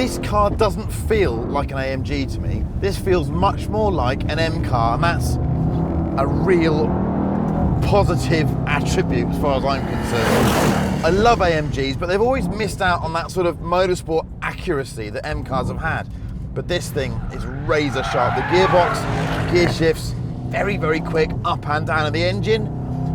This car doesn't feel like an AMG to me. This feels much more like an M car, and that's a real positive attribute as far as I'm concerned. I love AMGs, but they've always missed out on that sort of motorsport accuracy that M cars have had. But this thing is razor sharp. The gearbox, gear shifts, very, very quick, up and down. And the engine,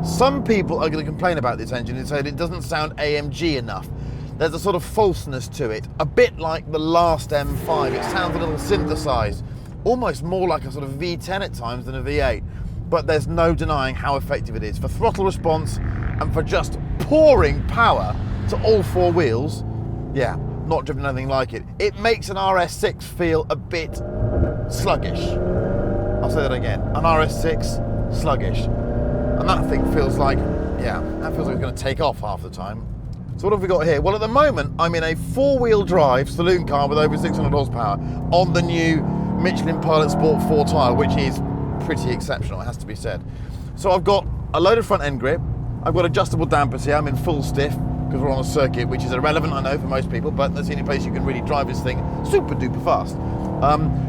some people are going to complain about this engine and say that it doesn't sound AMG enough. There's a sort of falseness to it, a bit like the last M5. It sounds a little synthesized, almost more like a sort of V10 at times than a V8. But there's no denying how effective it is for throttle response and for just pouring power to all four wheels. Yeah, not driven anything like it. It makes an RS6 feel a bit sluggish. I'll say that again, an RS6 sluggish. And that thing feels like, yeah, that feels like it's going to take off half the time. So what have we got here? Well, at the moment, I'm in a four-wheel drive saloon car with over 600 horsepower on the new Michelin Pilot Sport 4 tyre, which is pretty exceptional, it has to be said. So I've got a loaded front end grip, I've got adjustable dampers here, I'm in full stiff because we're on a circuit, which is irrelevant, I know, for most people, but that's the only place you can really drive this thing super duper fast.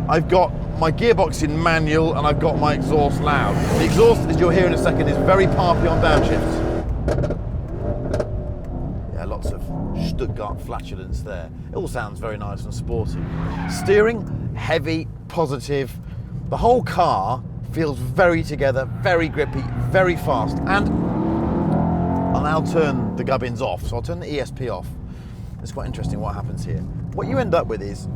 I've got my gearbox in manual and I've got my exhaust loud. The exhaust, as you'll hear in a second, is very powerfully on downshifts. Yeah, lots of Stuttgart flatulence there. It all sounds very nice and sporty. Steering, heavy, positive. The whole car feels very together, very grippy, very fast. And I'll now turn the gubbins off. So I'll turn the ESP off. It's quite interesting what happens here. What you end up with is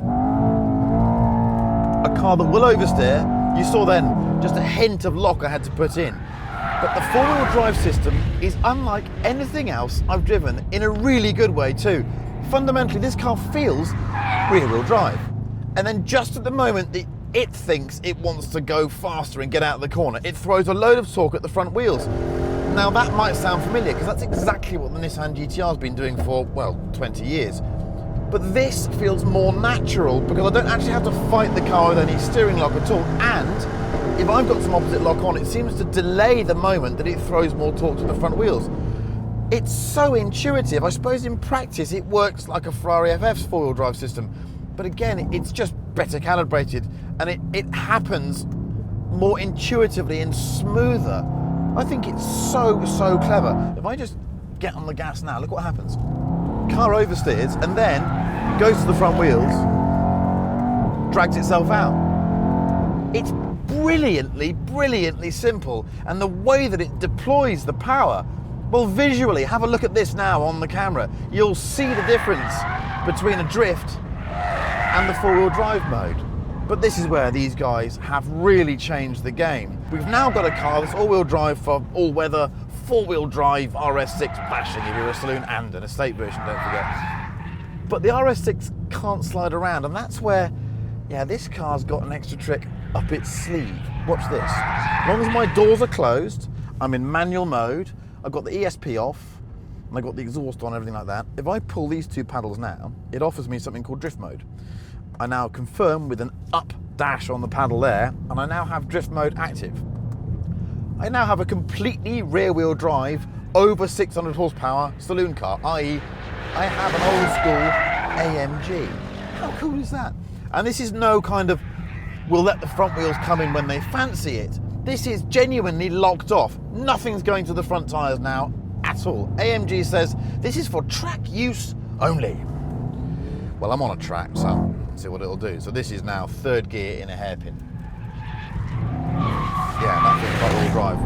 a car that will oversteer. You saw then just a hint of lock I had to put in. But the four-wheel drive system is unlike anything else I've driven in a really good way too. Fundamentally, this car feels rear-wheel drive. And then just at the moment that it thinks it wants to go faster and get out of the corner, it throws a load of torque at the front wheels. Now that might sound familiar because that's exactly what the Nissan GT-R has been doing for, well, 20 years. But this feels more natural because I don't actually have to fight the car with any steering lock at all. And if I've got some opposite lock on, it seems to delay the moment that it throws more torque to the front wheels. It's so intuitive. I suppose in practice it works like a Ferrari FF's four-wheel drive system. But again, it's just better calibrated and it happens more intuitively and smoother. I think it's so clever. If I just get on the gas now, look what happens. Car oversteers and then goes to the front wheels, drags itself out. It's brilliantly simple, and the way that it deploys the power, well, visually, have a look at this now on the camera. You'll see the difference between a drift and the four-wheel drive mode. But this is where these guys have really changed the game. We've now got a car that's all-wheel drive for all-weather, four-wheel drive RS6 bashing if you're a saloon, and an estate version, don't forget. But the RS6 can't slide around, and that's where, yeah, this car's got an extra trick up its sleeve. Watch this. As long as my doors are closed, I'm in manual mode, I've got the ESP off, and I've got the exhaust on, everything like that. If I pull these two paddles now, it offers me something called drift mode. I now confirm with an up dash on the paddle there, and I now have drift mode active. I now have a completely rear-wheel drive, over 600 horsepower saloon car, i.e. I have an old school AMG. How cool is that? And this is no kind of, we'll let the front wheels come in when they fancy it. This is genuinely locked off. Nothing's going to the front tyres now at all. AMG says this is for track use only. Well, I'm on a track, so let's see what it'll do. So this is now third gear in a hairpin. Yeah, that thing's quite all drive.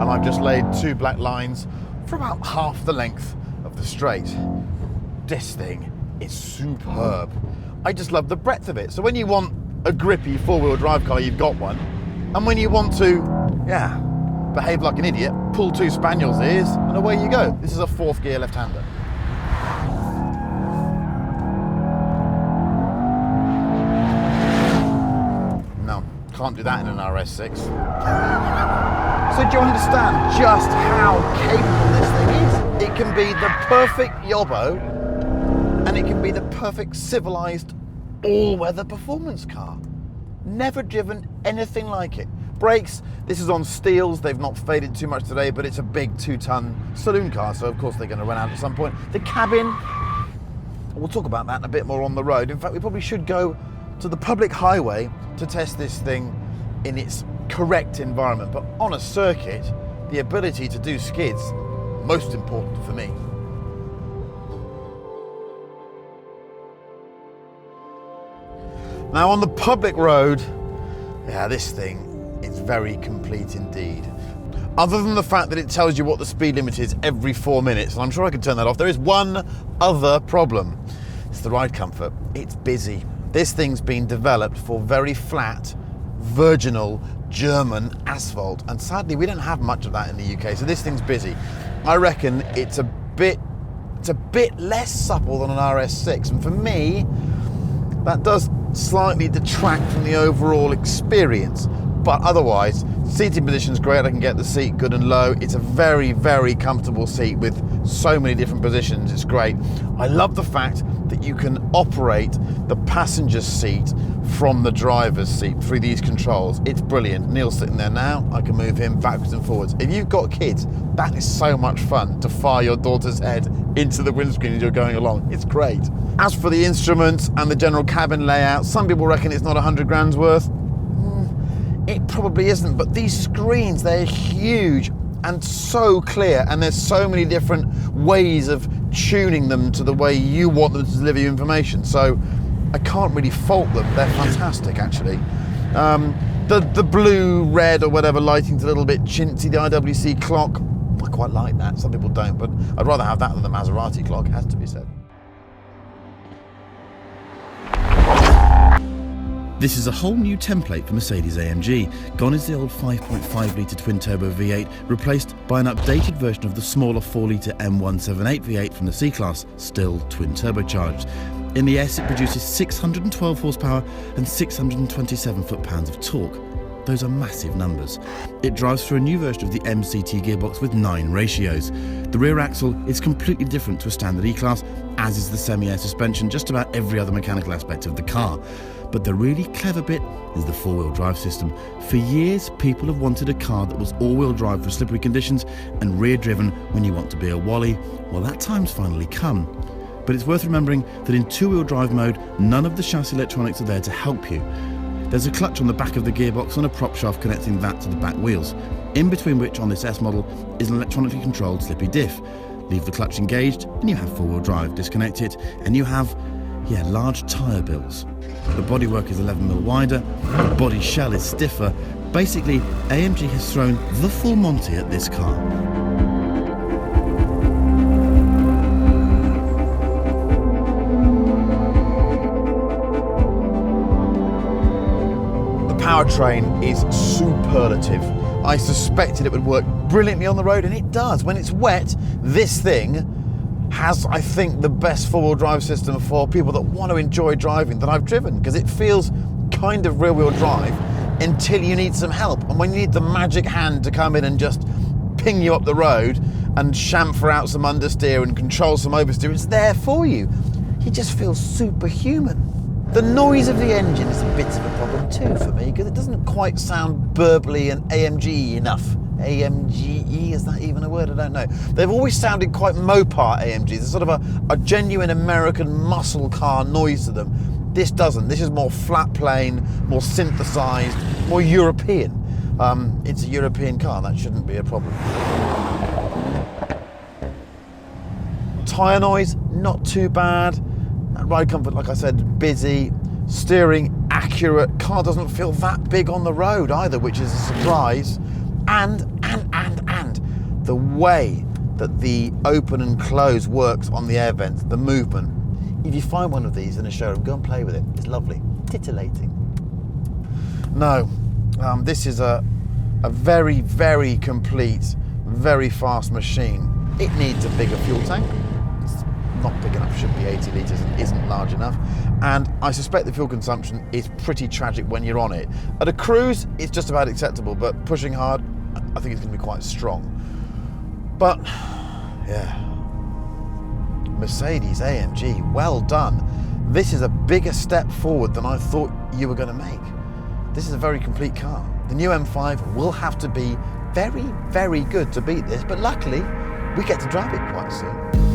And I've just laid two black lines for about half the length of the straight. This thing is superb. I just love the breadth of it. So when you want a grippy four-wheel drive car, you've got one. And when you want to, yeah, behave like an idiot, pull two spaniels' ears, and away you go. This is a fourth gear left-hander. No, can't do that in an RS6. So do you understand just how capable this thing is? It can be the perfect yobbo, and it can be the perfect civilized all-weather performance car. Never driven anything like it. Brakes, this is on steels. They've not faded too much today, but it's a big 2-ton saloon car, so of course they're going to run out at some point. The cabin, we'll talk about that a bit more on the road. In fact, we probably should go to the public highway to test this thing in its correct environment. But on a circuit, the ability to do skids, most important for me. Now on the public road, yeah, this thing is very complete indeed. Other than the fact that it tells you what the speed limit is every 4 minutes, and I'm sure I can turn that off, there is one other problem. It's the ride comfort. It's busy. This thing's been developed for very flat, virginal German asphalt, and sadly we don't have much of that in the UK, so this thing's busy. I reckon it's a bit less supple than an RS6, and for me that does slightly detract from the overall experience. But otherwise, seating position's great. I can get the seat good and low. It's a very, very comfortable seat with so many different positions. It's great. I love the fact that you can operate the passenger seat from the driver's seat through these controls. It's brilliant. Neil's sitting there now. I can move him backwards and forwards. If you've got kids, that is so much fun to fire your daughter's head into the windscreen as you're going along. It's great. As for the instruments and the general cabin layout, some people reckon it's not 100 grand's worth. It probably isn't, but these screens, they're huge and so clear, and there's so many different ways of tuning them to the way you want them to deliver you information. So I can't really fault them. They're fantastic, actually. The blue, red, or whatever lighting's a little bit chintzy. The IWC clock, I quite like that. Some people don't, but I'd rather have that than the Maserati clock, has to be said. This is a whole new template for Mercedes-AMG. Gone is the old 5.5 litre twin-turbo V8, replaced by an updated version of the smaller 4 litre M178 V8 from the C-Class, still twin-turbocharged. In the S, it produces 612 horsepower and 627 foot-pounds of torque. Those are massive numbers. It drives through a new version of the MCT gearbox with 9 ratios. The rear axle is completely different to a standard E-Class, as is the semi-air suspension, just about every other mechanical aspect of the car. But the really clever bit is the four-wheel drive system. For years, people have wanted a car that was all-wheel drive for slippery conditions and rear-driven when you want to be a wally. Well, that time's finally come. But it's worth remembering that in two-wheel drive mode, none of the chassis electronics are there to help you. There's a clutch on the back of the gearbox and a prop shaft connecting that to the back wheels, in between which on this S model is an electronically controlled slippy diff. Leave the clutch engaged and you have four-wheel drive. Disconnect it and you have, large tyre bills. The bodywork is 11mm wider, the body shell is stiffer. Basically, AMG has thrown the full Monty at this car. The powertrain is superlative. I suspected it would work brilliantly on the road, and it does. When it's wet, this thing has, I think, the best four-wheel drive system for people that want to enjoy driving that I've driven, because it feels kind of rear-wheel drive until you need some help. And when you need the magic hand to come in and just ping you up the road and chamfer out some understeer and control some oversteer, it's there for you. You just feel superhuman. The noise of the engine is a bit of a problem too for me, because it doesn't quite sound burbly and AMG enough. AMGE, is that even a word? I don't know. They've always sounded quite Mopar AMGs. There's sort of a genuine American muscle car noise to them. This doesn't. This is more flat plane, more synthesized, more European. It's a European car. That shouldn't be a problem. Tyre noise, not too bad. Ride comfort, like I said, busy. Steering, accurate. Car doesn't feel that big on the road either, which is a surprise. And the way that the open and close works on the air vents, the movement. If you find one of these in a showroom, go and play with it. It's lovely, titillating. No, this is a very, very complete, very fast machine. It needs a bigger fuel tank. It's not big enough, should be 80 litres and isn't large enough. And I suspect the fuel consumption is pretty tragic when you're on it. At a cruise, it's just about acceptable, but pushing hard, I think it's going to be quite strong. But, yeah, Mercedes-AMG, well done. This is a bigger step forward than I thought you were going to make. this is a very complete car. The new M5 will have to be very, very good to beat this, but luckily we get to drive it quite soon.